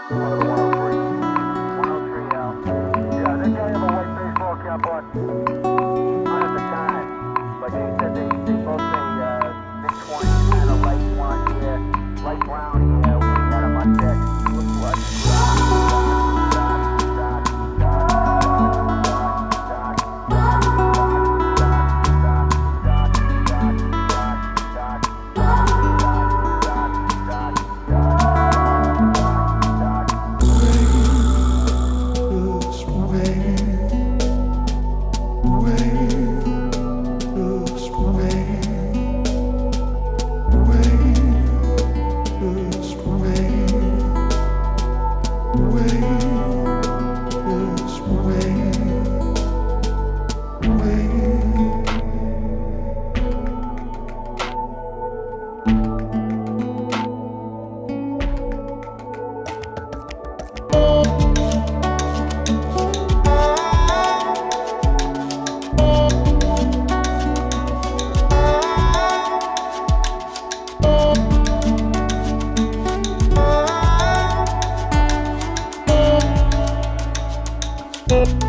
Over to 103. 103 out. Yeah, they gotta have a white baseball cap on. Not at the time. But they said they both say mid-20s, kind of light blonde hair, light brown hair. We got a mustache. Looks like Thank